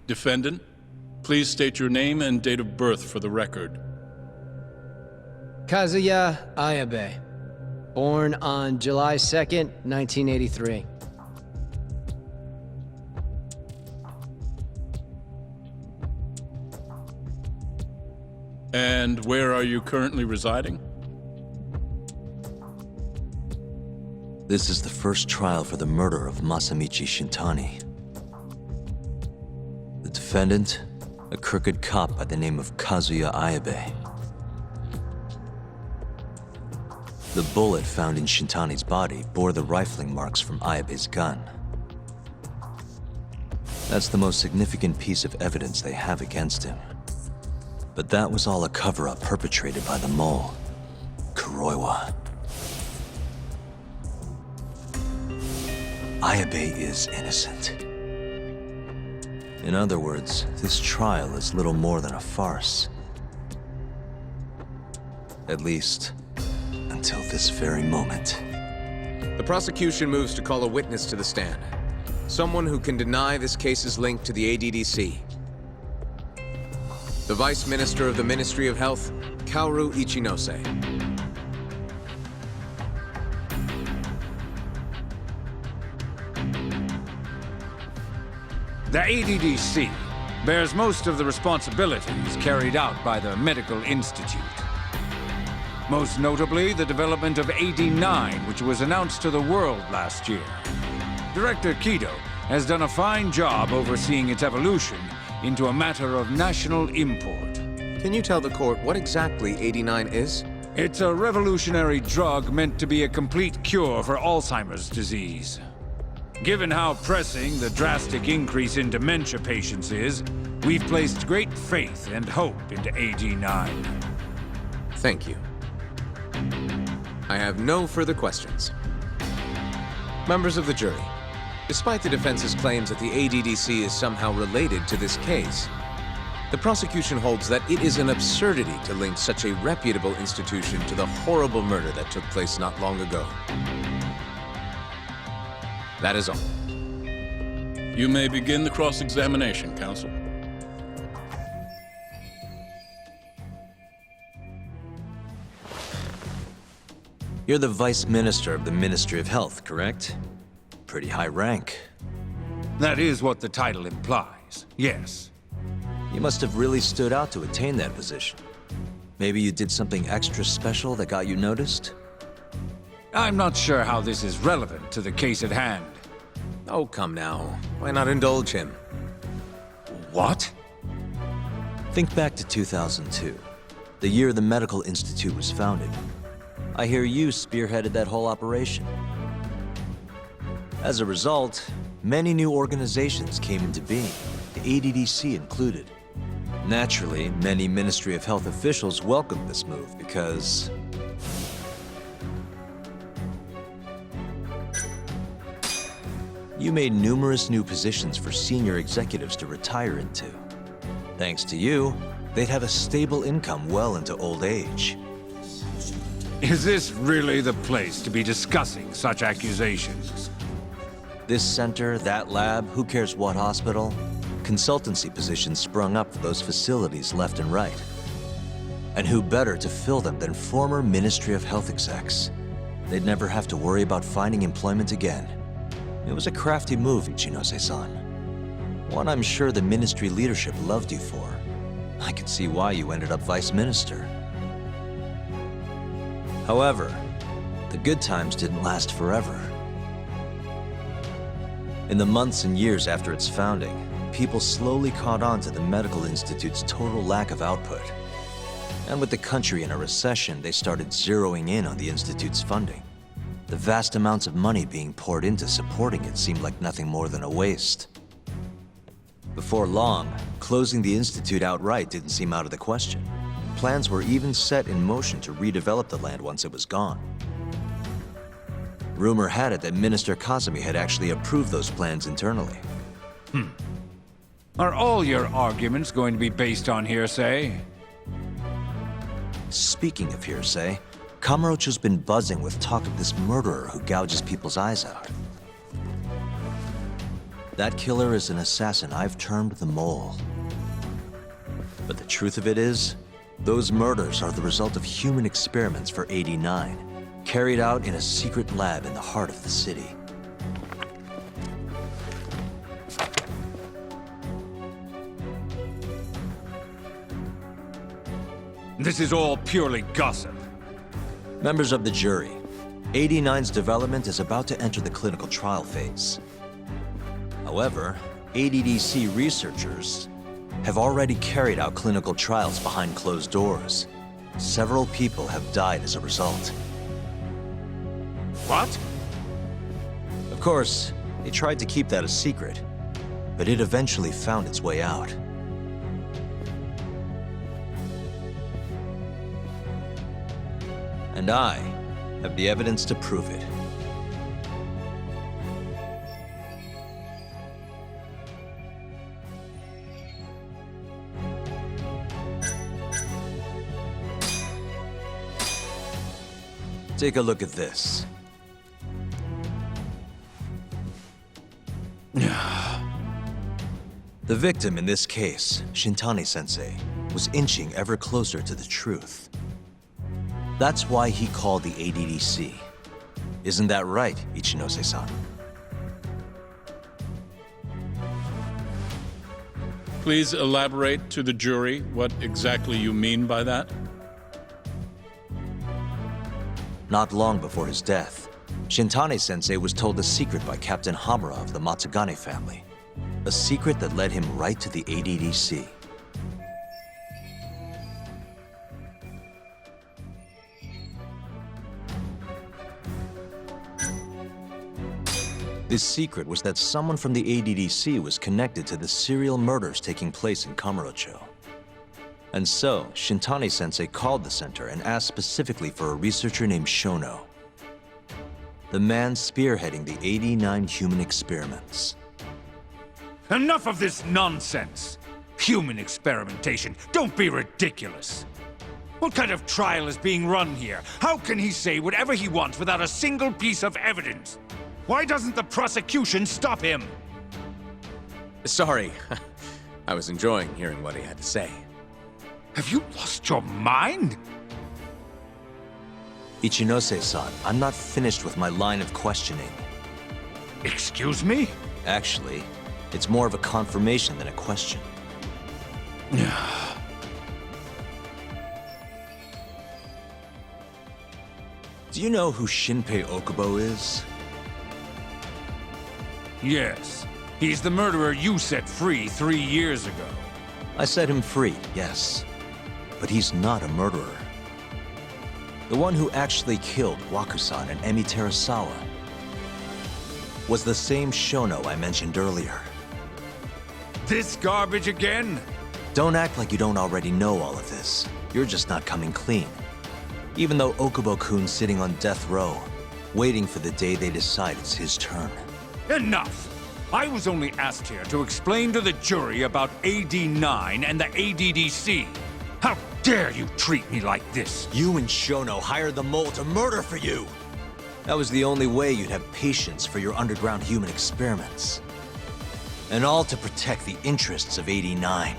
Defendant, please state your name and date of birth for the record. Kazuya Ayabe. Born on July 2nd, 1983. And where are you currently residing? This is the first trial for the murder of Masamichi Shintani. The defendant, a crooked cop by the name of Kazuya Ayabe. The bullet found in Shintani's body bore the rifling marks from Ayabe's gun. That's the most significant piece of evidence they have against him. But that was all a cover-up perpetrated by the mole, Kuroiwa. Ayabe is innocent. In other words, this trial is little more than a farce. At least, until this very moment. The prosecution moves to call a witness to the stand. Someone who can deny this case's link to the ADDC. The Vice Minister of the Ministry of Health, Kaoru Ichinose. The ADDC bears most of the responsibilities carried out by the Medical Institute. Most notably, the development of AD9, which was announced to the world last year. Director Kido has done a fine job overseeing its evolution into a matter of national import. Can you tell the court what exactly AD9 is? It's a revolutionary drug meant to be a complete cure for Alzheimer's disease. Given how pressing the drastic increase in dementia patients is, we've placed great faith and hope into AD9. Thank you. I have no further questions. Members of the jury, despite the defense's claims that the ADDC is somehow related to this case, the prosecution holds that it is an absurdity to link such a reputable institution to the horrible murder that took place not long ago. That is all. You may begin the cross-examination, counsel. You're the Vice Minister of the Ministry of Health, correct? Pretty high rank. That is what the title implies, yes. You must have really stood out to attain that position. Maybe you did something extra special that got you noticed? I'm not sure how this is relevant to the case at hand. Oh, come now. Why not indulge him? What? Think back to 2002, the year the Medical Institute was founded. I hear you spearheaded that whole operation. As a result, many new organizations came into being, the ADDC included. Naturally, many Ministry of Health officials welcomed this move because you made numerous new positions for senior executives to retire into. Thanks to you, they'd have a stable income well into old age. Is this really the place to be discussing such accusations? This center, that lab, who cares what hospital? Consultancy positions sprung up for those facilities left and right. And who better to fill them than former Ministry of Health execs? They'd never have to worry about finding employment again. It was a crafty move, Ichinose-san. One I'm sure the ministry leadership loved you for. I could see why you ended up vice minister. However, the good times didn't last forever. In the months and years after its founding, people slowly caught on to the Medical Institute's total lack of output. And with the country in a recession, they started zeroing in on the Institute's funding. The vast amounts of money being poured into supporting it seemed like nothing more than a waste. Before long, closing the Institute outright didn't seem out of the question. Plans were even set in motion to redevelop the land once it was gone. Rumor had it that Minister Kazumi had actually approved those plans internally. Are all your arguments going to be based on hearsay? Speaking of hearsay, Kamurocho's been buzzing with talk of this murderer who gouges people's eyes out. That killer is an assassin I've termed the Mole. But the truth of it is, those murders are the result of human experiments for 89, carried out in a secret lab in the heart of the city. This is all purely gossip. Members of the jury, 89's development is about to enter the clinical trial phase. However, ADDC researchers have already carried out clinical trials behind closed doors. Several people have died as a result. What? Of course, they tried to keep that a secret, but it eventually found its way out. And I have the evidence to prove it. Take a look at this. The victim in this case, Shintani-sensei, was inching ever closer to the truth. That's why he called the ADDC. Isn't that right, Ichinose-san? Please elaborate to the jury what exactly you mean by that. Not long before his death, Shintani-sensei was told a secret by Captain Hamura of the Matsugane family. A secret that led him right to the ADDC. This secret was that someone from the ADDC was connected to the serial murders taking place in Kamurocho. And so, Shintani-sensei called the center and asked specifically for a researcher named Shono. The man spearheading the 89 human experiments. Enough of this nonsense! Human experimentation. Don't be ridiculous. What kind of trial is being run here? How can he say whatever he wants without a single piece of evidence? Why doesn't the prosecution stop him? Sorry. I was enjoying hearing what he had to say. Have you lost your mind? Ichinose-san, I'm not finished with my line of questioning. Excuse me? Actually, it's more of a confirmation than a question. Do you know who Shinpei Okubo is? Yes. He's the murderer you set free 3 years ago. I set him free, yes. But he's not a murderer. The one who actually killed Wakusan and Emi Terasawa was the same Shono I mentioned earlier. This garbage again? Don't act like you don't already know all of this. You're just not coming clean. Even though Okubo-kun's sitting on death row, waiting for the day they decide it's his turn. Enough! I was only asked here to explain to the jury about AD9 and the ADDC. How dare you treat me like this? You and Shono hired the mole to murder for you! That was the only way you'd have patience for your underground human experiments. And all to protect the interests of 89.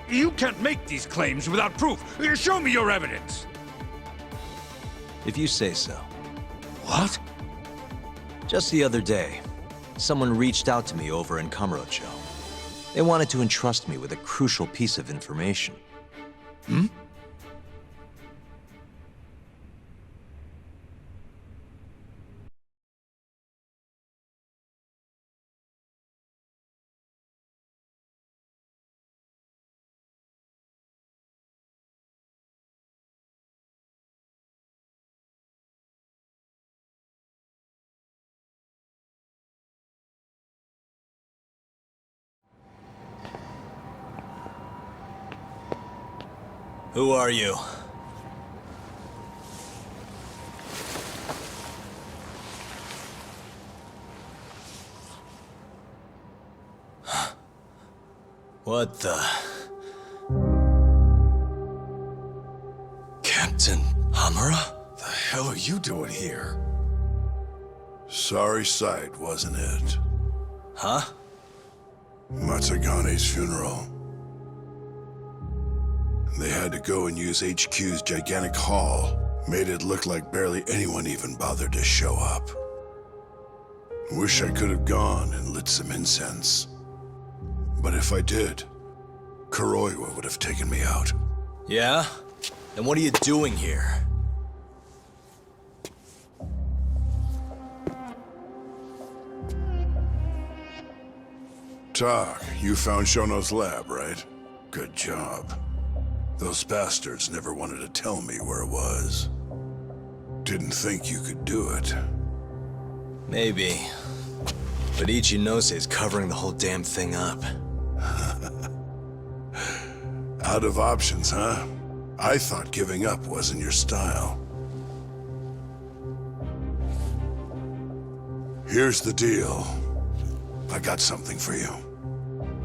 You can't make these claims without proof. Show me your evidence. If you say so. What? Just the other day, someone reached out to me over in Kamurocho. They wanted to entrust me with a crucial piece of information. Hmm? Who are you? What the... Captain Hamura? The hell are you doing here? Sorry sight, wasn't it? Huh? Matsugane's funeral. They had to go and use HQ's gigantic hall. Made it look like barely anyone even bothered to show up. Wish I could have gone and lit some incense. But if I did, Kuroiwa would have taken me out. Yeah? Then what are you doing here? Tak, you found Shono's lab, right? Good job. Those bastards never wanted to tell me where it was. Didn't think you could do it. Maybe. But ICHINOSE'S covering the whole damn thing up. Out of options, huh? I thought giving up wasn't your style. Here's the deal. I got something for you.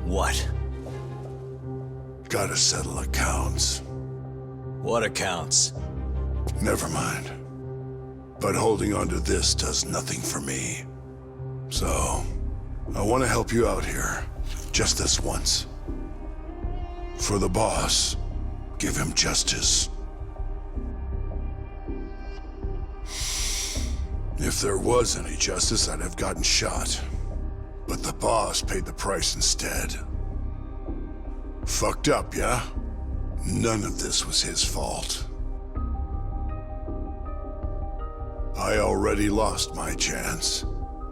What? Gotta settle accounts. What accounts? Never mind. But holding on to this does nothing for me. So, I want to help you out here. Just this once. For the boss, give him justice. If there was any justice, I'd have gotten shot. But the boss paid the price instead. Fucked up, yeah? None of this was his fault. I already lost my chance.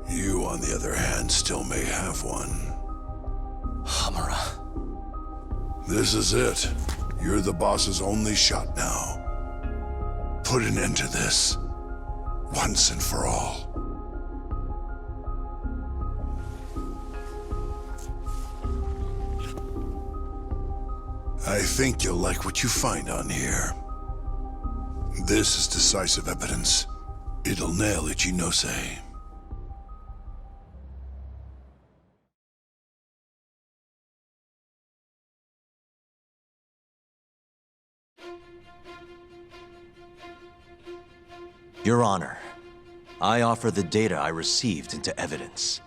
You, on the other hand, still may have one. Hamura. This is it. You're the boss's only shot now. Put an end to this. Once and for all. I think you'll like what you find on here. This is decisive evidence. It'll nail ICHINOSE. Your Honor, I offer the data I received into evidence.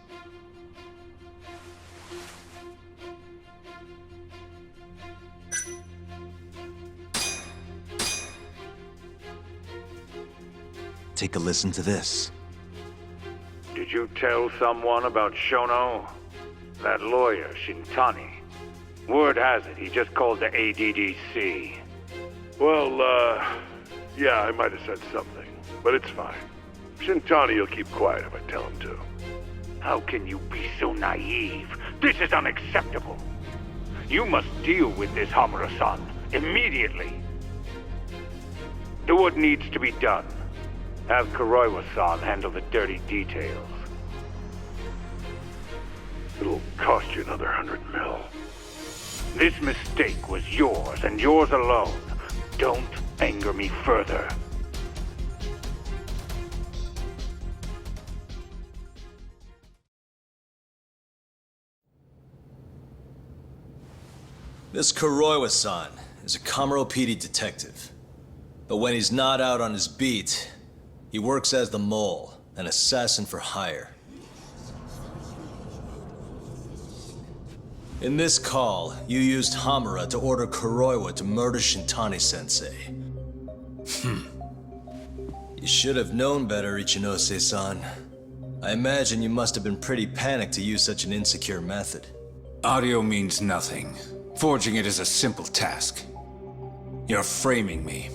Take a listen to this. Did you tell someone about Shono? That lawyer, Shintani. Word has it, he just called the ADDC. Well, yeah, I might have said something, but it's fine. Shintani will keep quiet if I tell him to. How can you be so naive? This is unacceptable. You must deal with this, Hamura-san, immediately. Do what needs to be done. Have Kuroiwa-san handle the dirty details. It'll cost you another 100 mil. This mistake was yours, and yours alone. Don't anger me further. This Kuroiwa-san is a Kamuro PD detective. But when he's not out on his beat, he works as the Mole, an assassin for hire. In this call, you used Hamura to order Kuroiwa to murder Shintani-sensei. You should have known better, Ichinose-san. I imagine you must have been pretty panicked to use such an insecure method. Audio means nothing. Forging it is a simple task. You're framing me.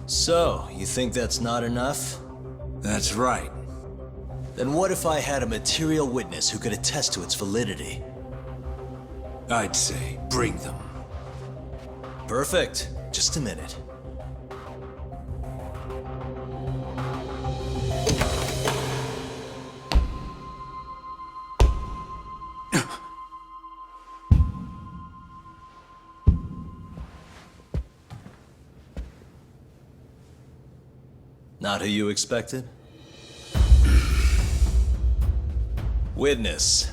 So, you think that's not enough? That's right. Then what if I had a material witness who could attest to its validity? I'd say, bring them. Perfect. Just a minute. Not who you expected? Witness.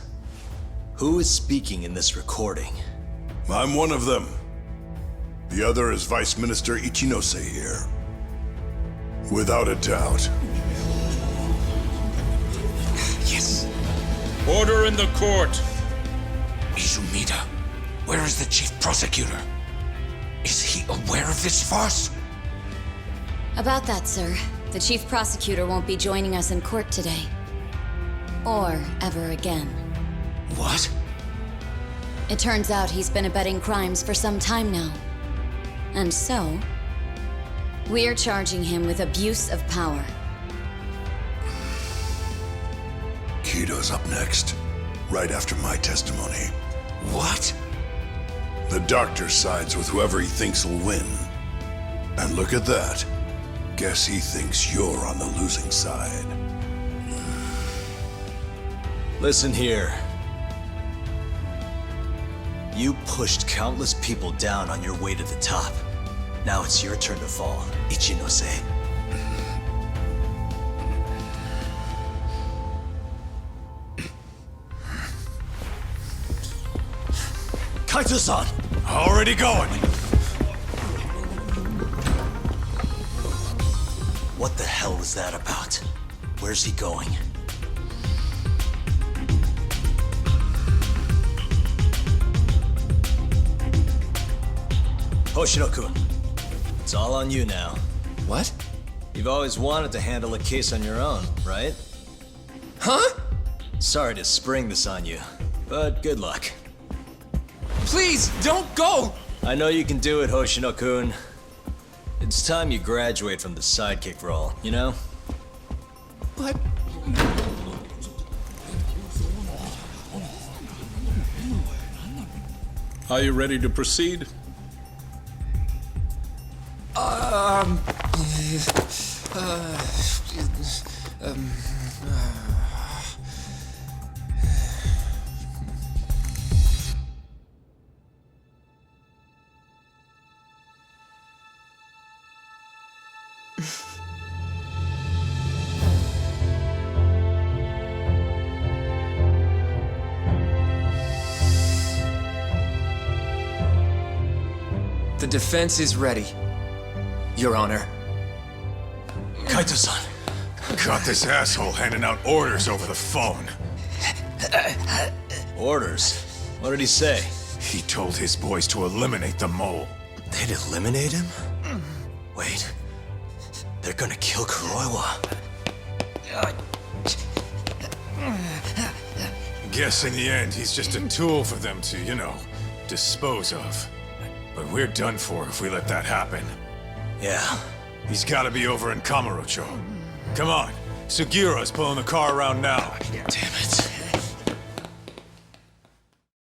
Who is speaking in this recording? I'm one of them. The other is Vice Minister Ichinose here. Without a doubt. Yes. Order in the court. Izumida, where is the chief prosecutor? Is he aware of this farce? About that, sir. The chief prosecutor won't be joining us in court today. Or ever again. What? It turns out he's been abetting crimes for some time now. And so, we're charging him with abuse of power. Kido's up next, right after my testimony. What? The doctor sides with whoever he thinks will win. And look at that. Guess he thinks you're on the losing side. Listen here. You pushed countless people down on your way to the top. Now it's your turn to fall, ICHINOSE. Kaito-san! Already going. What the hell was that about? Where's he going? Hoshino-kun, it's all on you now. What? You've always wanted to handle a case on your own, right? Huh? Sorry to spring this on you, but good luck. Please, don't go! I know you can do it, Hoshino-kun. It's time you graduate from the sidekick role, you know? But... Are you ready to proceed? The defense is ready, Your Honor. Kaito-san! Caught this asshole handing out orders over the phone. Orders? What did he say? He told his boys to eliminate the mole. They'd eliminate him? Wait. They're gonna kill Kuroiwa. Guess in the end, he's just a tool for them to, you know, dispose of. But we're done for if we let that happen. Yeah. He's gotta be over in Kamurocho. Come on, Sugiura's pulling the car around now. Damn it.